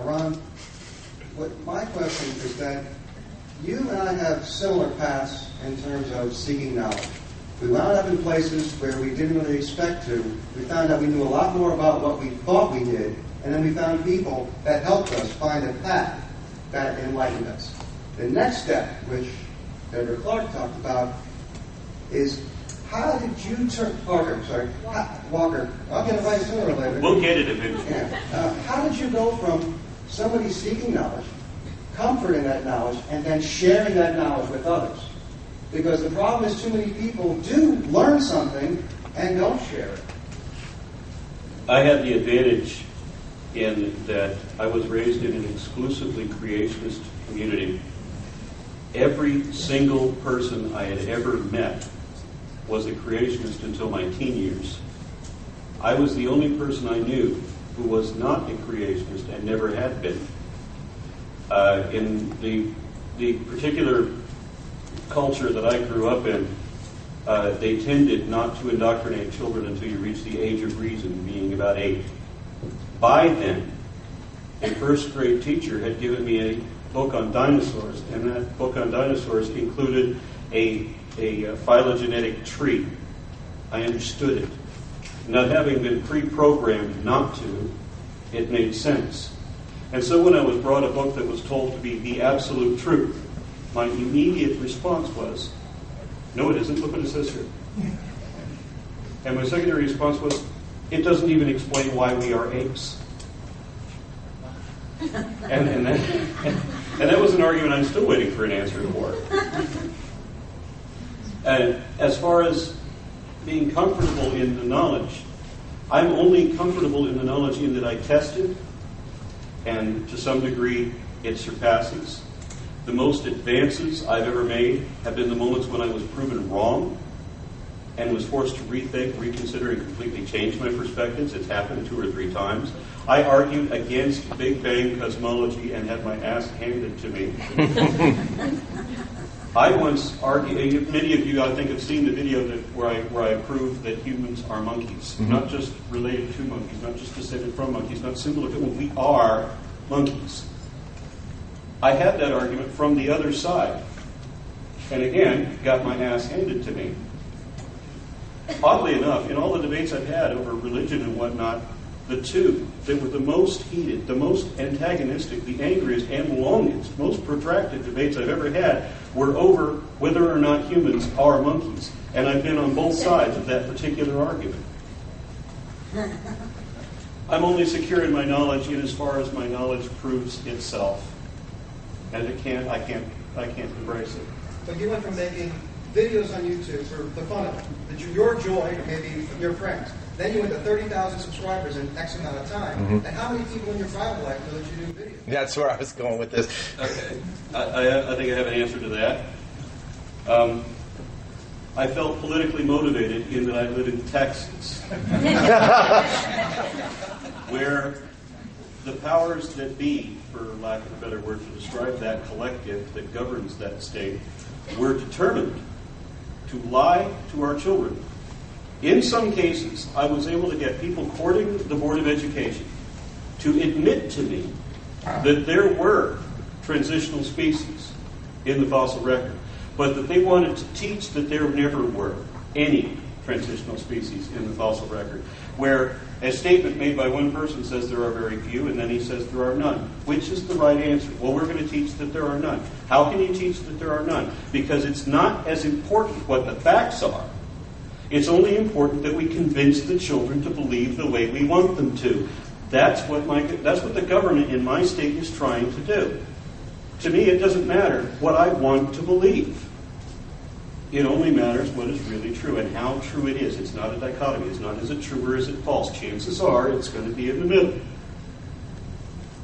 Aron, my question is that you and I have similar paths in terms of seeking knowledge. We wound up in places where we didn't really expect to. We found out we knew a lot more about what we thought we did, and then we found people that helped us find a path that enlightened us. The next step, which Deborah Clark talked about, is how did you turn... Walker. I'll get it right sooner or later. We'll get it eventually. Yeah. How did you go from somebody seeking knowledge, comfort in that knowledge, and then sharing that knowledge with others? Because the problem is too many people do learn something and don't share it. I had the advantage in that I was raised in an exclusively creationist community. Every single person I had ever met was a creationist until my teen years. I was the only person I knew who was not a creationist and never had been. In the particular culture that I grew up in, they tended not to indoctrinate children until you reach the age of reason, being about 8. By then, a first grade teacher had given me a book on dinosaurs, and that book on dinosaurs included a phylogenetic tree. I understood it. Not having been pre-programmed not to, it made sense. And so when I was brought a book that was told to be the absolute truth, my immediate response was, no, it isn't. Look what it says here. And my secondary response was, it doesn't even explain why we are apes. And that was an argument I'm still waiting for an answer for. And as far as being comfortable in the knowledge, I'm only comfortable in the knowledge in that I tested, and to some degree it surpasses. The most advances I've ever made have been the moments when I was proven wrong and was forced to rethink, reconsider, and completely change my perspectives. It's happened 2 or 3 times. I argued against Big Bang cosmology and had my ass handed to me. I once argued, many of you I think have seen the video where I proved that humans are monkeys. Mm-hmm. Not just related to monkeys, not just descended from monkeys, not similar to them. We are monkeys. I had that argument from the other side. And again, got my ass handed to me. Oddly enough, in all the debates I've had over religion and whatnot, the two that were the most heated, the most antagonistic, the angriest and longest, most protracted debates I've ever had were over whether or not humans are monkeys. And I've been on both sides of that particular argument. I'm only secure in my knowledge in as far as my knowledge proves itself. And I can't embrace it. But you went from making videos on YouTube for the fun of it, your joy, or maybe from your friends. Then you went to 30,000 subscribers in X amount of time. Mm-hmm. And how many people in your private life know that you do videos? That's where I was going with this. Okay. I think I have an answer to that. I felt politically motivated in that I live in Texas, where the powers that be, for lack of a better word to describe that collective that governs that state, were determined to lie to our children. In some cases, I was able to get people courting the Board of Education to admit to me that there were transitional species in the fossil record, but that they wanted to teach that there never were any transitional species in the fossil record, where a statement made by one person says there are very few, and then he says there are none. Which is the right answer? Well, we're going to teach that there are none. How can you teach that there are none? Because it's not as important what the facts are. It's only important that we convince the children to believe the way we want them to. That's what the government in my state is trying to do. To me, it doesn't matter what I want to believe. It only matters what is really true and how true it is. It's not a dichotomy. It's not is it true or is it false. Chances are it's going to be in the middle.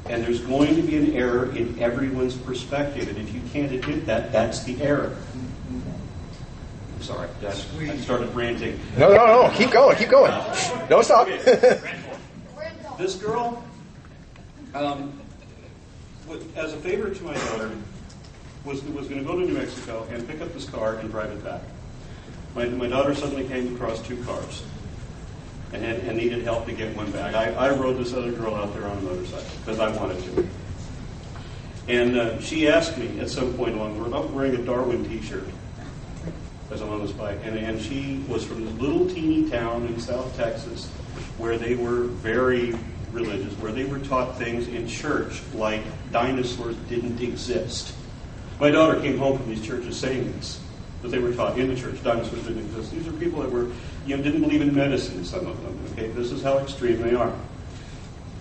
And there's going to be an error in everyone's perspective. And if you can't admit that, that's the error. I'm sorry. I started ranting. No. Keep going. Don't stop. This girl, as a favor to my daughter, was going to go to New Mexico and pick up this car and drive it back. My daughter suddenly came across 2 cars. and needed help to get one back. I rode this other girl out there on a motorcycle because I wanted to. And she asked me at some point along the road, I'm wearing a Darwin t-shirt as I'm on this bike, and she was from this little teeny town in South Texas where they were very religious, where they were taught things in church like dinosaurs didn't exist. My daughter came home from these churches saying this, that they were taught in the church dinosaurs didn't exist. These are people that were, didn't believe in medicine, some of them. Okay, this is how extreme they are.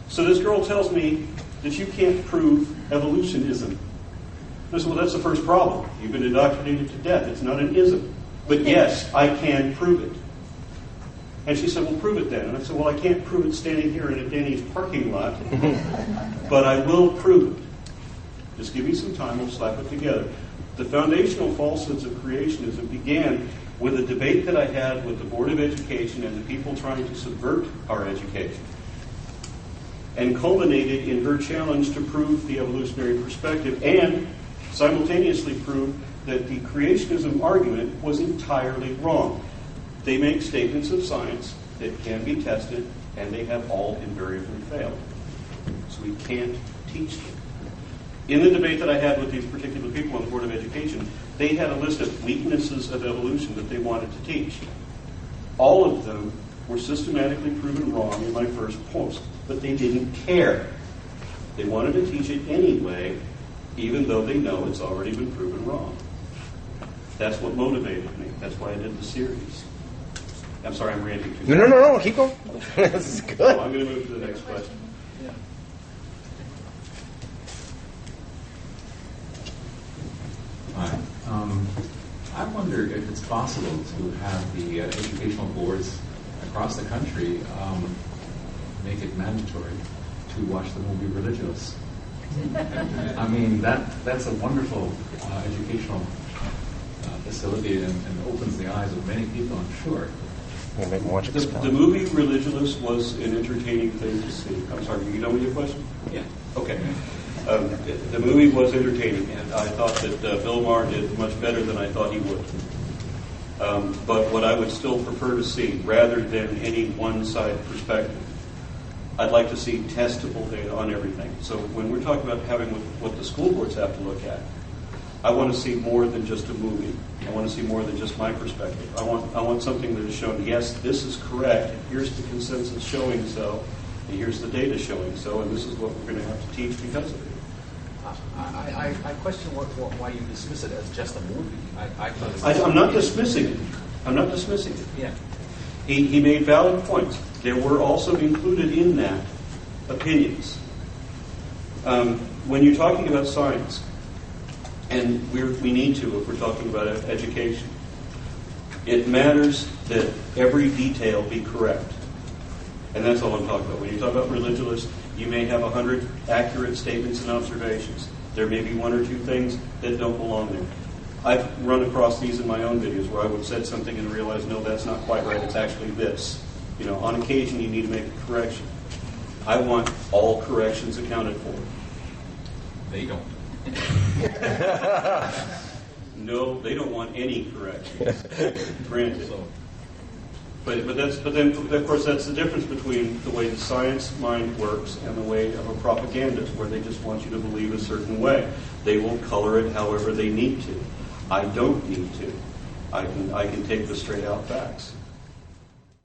So this girl tells me that you can't prove evolutionism. I said, well, that's the first problem. You've been indoctrinated to death. It's not an ism. But yes, I can prove it. And she said, well, prove it then. And I said, well, I can't prove it standing here in a Denny's parking lot, but I will prove it. Just give me some time, we'll slap it together. The foundational falsehoods of creationism began with a debate that I had with the Board of Education and the people trying to subvert our education, and culminated in her challenge to prove the evolutionary perspective and simultaneously prove that the creationism argument was entirely wrong. They make statements of science that can be tested, and they have all invariably failed. So we can't teach them. In the debate that I had with these particular people on the Board of Education, they had a list of weaknesses of evolution that they wanted to teach. All of them were systematically proven wrong in my first post, but they didn't care. They wanted to teach it anyway, even though they know it's already been proven wrong. That's what motivated me. That's why I did the series. I'm sorry, I'm ranting too much. No, keep going. This is good. So I'm going to move to the next question. Hi. I wonder if it's possible to have the educational boards across the country make it mandatory to watch the movie Religious. I mean, that's a wonderful educational facility and opens the eyes of many people, I'm sure. We'll make them watch The movie Religious was an entertaining thing to see. I'm sorry, you know with your question? Yeah. Okay. The movie was entertaining, and I thought that Bill Maher did much better than I thought he would. But what I would still prefer to see, rather than any one-side perspective, I'd like to see testable data on everything. So when we're talking about having what the school boards have to look at, I want to see more than just a movie. I want to see more than just my perspective. I want something that is shown, yes, this is correct, and here's the consensus showing so, and here's the data showing so, and this is what we're going to have to teach because of it. I question why you dismiss it as just a movie. I'm not dismissing it. I'm not dismissing it. Yeah. He made valid points. There were also included in that opinions. When you're talking about science, and we need to if we're talking about education, it matters that every detail be correct. And that's all I'm talking about. When you talk about religious, you may have 100 accurate statements and observations. There may be one or two things that don't belong there. I've run across these in my own videos where I would have said something and realize, no, that's not quite right. It's actually this. On occasion, you need to make a correction. I want all corrections accounted for. They don't. No, they don't want any corrections. Granted. But then, of course, that's the difference between the way the science mind works and the way of a propagandist, where they just want you to believe a certain way. They will color it however they need to. I don't need to. I can take the straight out facts.